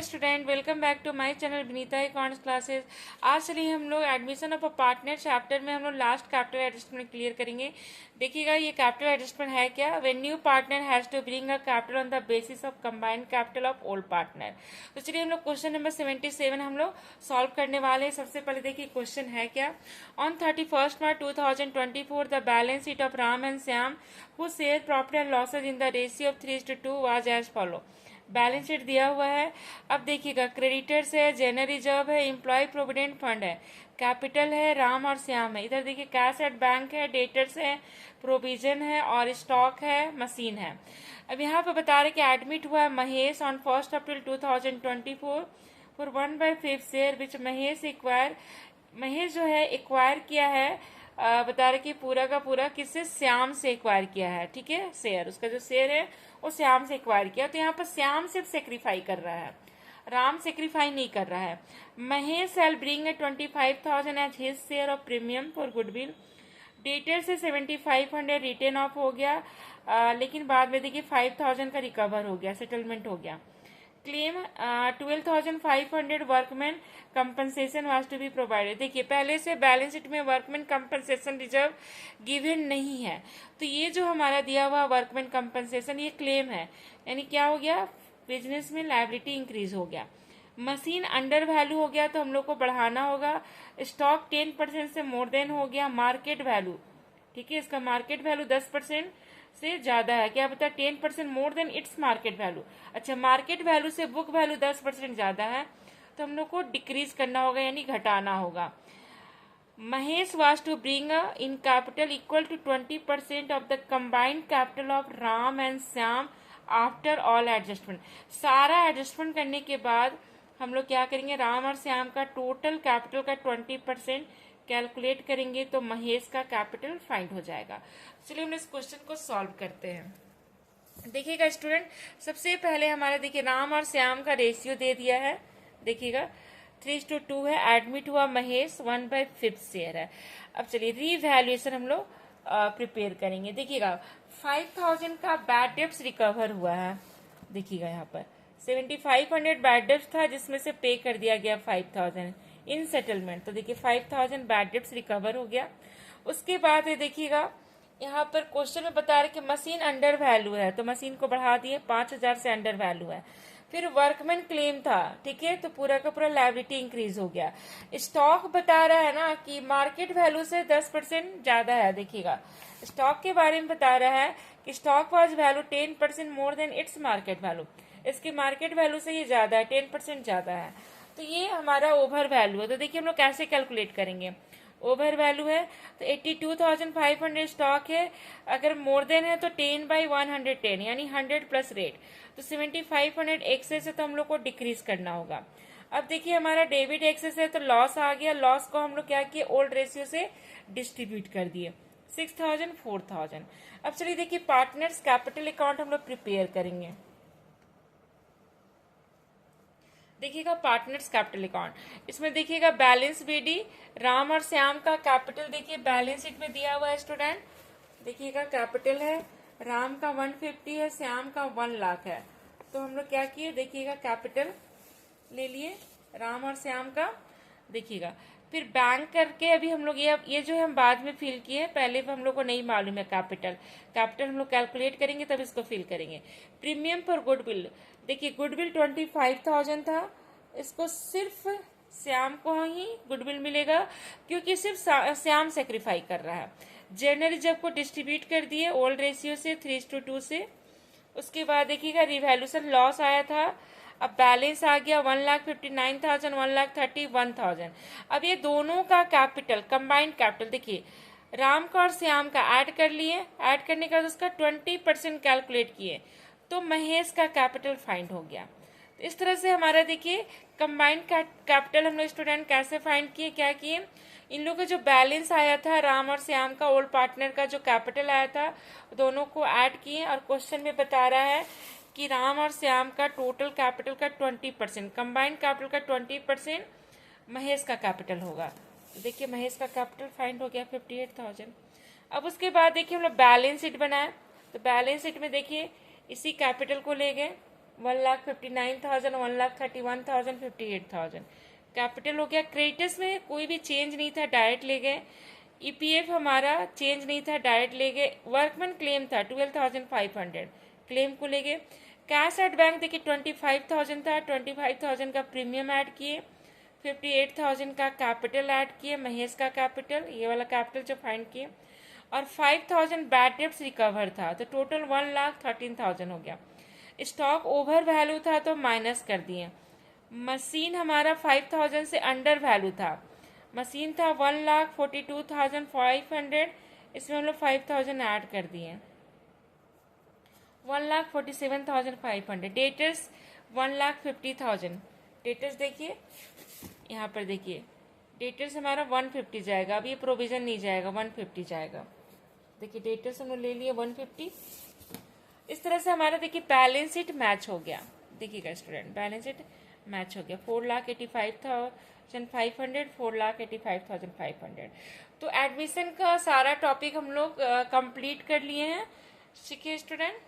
Student, welcome back to my channel Vinita accounts classes. आज चलिए हम लोग admission of a partner chapter में हम लोग लास्ट कैपिटल एडजस्टमेंट क्लियर करेंगे। देखिएगा ये कैपिटल एडजस्टमेंट है क्या। When new partner has to bring a capital on the basis of combined capital of old partner. तो चलिए हम लोग क्वेश्चन नंबर 77 हम लोग सॉल्व करने वाले हैं। सबसे पहले देखिए क्वेश्चन है क्या। On 31 March 2024 the balance sheet of Ram and Shyam who share profit and losses in the ratio of 3:2 was as follow. Balance sheet दिया हुआ है। अब देखिएगा क्रेडिटर्स है, जनरल रिजर्व है, एम्प्लॉय प्रोविडेंट फंड है, कैपिटल है, राम और श्याम है। इधर देखिए कैश एट बैंक है, डेटर्स है, प्रोविजन है और स्टॉक है, मशीन है। अब यहाँ पे बता रहे कि एडमिट हुआ है Mahesh on 1 April 2024 for 1/5 share which Mahesh जो है एक्वायर किया है। बता रहे कि पूरा का पूरा किससे, श्याम से एक्वायर किया है। ठीक है, शेयर उसका जो शेयर है वो श्याम से एक्वायर किया। तो यहाँ पर श्याम सिर्फ सेक्रीफाई कर रहा है, राम सेक्रीफाई नहीं कर रहा है। Mahesh shall bring 25,000 as his share of premium for goodwill. डेटर से 7,500 रिटेन ऑफ हो गया, लेकिन बाद में देखिए 5,000 का रिकवर हो गया, सेटलमेंट हो गया। Claim 12,500 workman compensation was to be provided. देखिए पहले से बैलेंस शीट में वर्कमैन कंपनसेशन रिजर्व गिवन नहीं है, तो ये जो हमारा दिया हुआ वर्कमैन कंपनसेशन ये क्लेम है, यानी क्या हो गया, बिजनेस में लायबिलिटी इंक्रीज हो गया। मशीन अंडर वैल्यू हो गया तो हम लोग को बढ़ाना होगा। स्टॉक 10% से मोर देन हो गया। मार्केट वैल्यू, ठीक है, इसका मार्केट वैल्यू 10% से ज्यादा है। क्या बता, 10% more than its market value. अच्छा, मार्केट वैल्यू से बुक वैल्यू 10% ज्यादा है तो हम लोग को डिक्रीज करना होगा, यानी घटाना होगा। Mahesh was to bring in capital equal to 20% of the combined capital of Ram and Shyam after all adjustment. सारा एडजस्टमेंट करने के बाद हम लोग क्या करेंगे, राम और श्याम का टोटल कैपिटल का 20% कैलकुलेट करेंगे तो महेश का कैपिटल फाइंड हो जाएगा। चलिए हम इस क्वेश्चन को सॉल्व करते हैं। देखिएगा स्टूडेंट, सबसे पहले हमारा देखिए राम और श्याम का रेशियो दे दिया है। देखिएगा 3:2 है। एडमिट हुआ महेश 1/5 शेयर है। अब चलिए रीवैल्यूएशन हम लोग प्रिपेयर करेंगे। देखिएगा 5,000 का बैड डेब्ट्स रिकवर हुआ है। देखिएगा यहाँ पर 7,500 बैड डेब्ट्स था जिसमें से पे कर दिया गया 5,000 इन सेटलमेंट। तो देखिए 5,000 बैड डेब्ट्स रिकवर हो गया। उसके बाद ये देखिएगा यहाँ पर क्वेश्चन में बता रहे कि मशीन अंडर वैल्यू है तो मशीन को बढ़ा दिए, 5,000 से अंडर वैल्यू है। फिर वर्कमैन क्लेम था, ठीक है, तो पूरा का पूरा लायबिलिटी इंक्रीज हो गया। स्टॉक बता रहा है ना कि मार्केट वैल्यू से 10% ज्यादा है। देखिएगा स्टॉक के बारे में बता रहा है कि stock was value 10% more than its market value. इसकी मार्केट वैल्यू से ये ज्यादा है, 10% ज्यादा है, तो ये हमारा ओवर वैल्यू है। तो देखिए हम लोग कैसे कैलकुलेट करेंगे। ओवर वैल्यू है तो 82,500 स्टॉक है, अगर मोर देन है तो 10/110 यानी 100 प्लस रेट, तो 7,500 एक्सेस है तो हम लोग को डिक्रीज करना होगा। अब देखिए हमारा डेबिट एक्सेस है तो लॉस आ गया। लॉस को हम लोग क्या किए, ओल्ड रेशियो से डिस्ट्रीब्यूट कर दिए, 6,000 4,000। अब चलिए देखिए पार्टनर्स कैपिटल अकाउंट हम लोग प्रिपेयर करेंगे। देखिएगा पार्टनर्स कैपिटल अकाउंट, इसमें देखिएगा बैलेंस बीडी, राम और श्याम का कैपिटल देखिए बैलेंस शीट में दिया हुआ है स्टूडेंट। देखिएगा कैपिटल है, राम का 150 है, श्याम का 1 लाख है। तो हम लोग क्या किए, देखिएगा कैपिटल ले लिए राम और श्याम का। देखिएगा फिर बैंक करके अभी हम लोग ये जो हम बाद में फिल किए, पहले हम लोग को नहीं मालूम है कैपिटल हम लोग कैलकुलेट करेंगे तब इसको फिल करेंगे। प्रीमियम फॉर गुडविल, देखिए गुडविल 25,000 था, इसको सिर्फ श्याम को ही गुडविल मिलेगा क्योंकि सिर्फ श्याम सेक्रीफाई कर रहा है। जनरल रिजर्व को डिस्ट्रीब्यूट कर दिए ओल्ड रेशियो से 3:2 से। उसके बाद देखिएगा रिवैल्यूएशन लॉस आया था। अब बैलेंस आ गया 1,59,000, 1,31,000। अब ये दोनों का कैपिटल कंबाइंड कैपिटल देखिए राम का और श्याम का ऐड कर लिए। ऐड करने के बाद उसका 20% कैलकुलेट किए तो महेश का कैपिटल फाइंड हो गया। तो इस तरह से हमारा देखिए कंबाइंड कैपिटल हम लोग स्टूडेंट कैसे फाइंड किए, क्या किए, इन लोगों का जो बैलेंस आया था राम और श्याम का ओल्ड पार्टनर का जो कैपिटल आया था दोनों को ऐड किए। और क्वेश्चन में बता रहा है कि राम और श्याम का टोटल कैपिटल का 20%, कंबाइंड कैपिटल का 20% महेश का कैपिटल होगा। तो देखिए महेश का कैपिटल फाइंड हो गया 58,000। अब उसके बाद देखिए हम लोग बैलेंस शीट बनाए, तो बैलेंस शीट में देखिए इसी कैपिटल को ले गए 1,59,000, 1,31,000, 58,000। कैपिटल हो गया। क्रेडिटर्स में कोई भी चेंज नहीं था, डायरेक्ट ले गए। ईपीएफ हमारा चेंज नहीं था, डायरेक्ट ले गए। वर्कमैन क्लेम था 12,500, क्लेम को ले गए। कैश एट बैंक देखिए 25,000 था, 25,000 का प्रीमियम ऐड किए, 58,000 का कैपिटल ऐड किए, महेश का कैपिटल, ये वाला कैपिटल जो फाइंड किए, और 5,000 बैड डेब्ट्स रिकवर था, तो टोटल 1,13,000 हो गया। स्टॉक ओवर वैल्यू था तो माइनस कर दिए। मशीन हमारा 5,000 से अंडर वैल्यू था। मशीन था 1,42,500, इसमें हम लोग 5,000 ऐड कर दिए, 1,47,500। डेटर्स 1,50,000। डेटर्स देखिए यहाँ पर, देखिए डेटर्स हमारा 150 जाएगा, अब ये प्रोविजन नहीं जाएगा, 150 जाएगा। देखिए डेटर्स हमने ले लिए 150। इस तरह से हमारा देखिए बैलेंस शीट मैच हो गया। देखिएगा स्टूडेंट, बैलेंस शीट मैच हो गया। 4,85,500, 4,85,500। तो एडमिशन का सारा टॉपिक हम लोग कंप्लीट कर लिए हैं। ठीक है स्टूडेंट।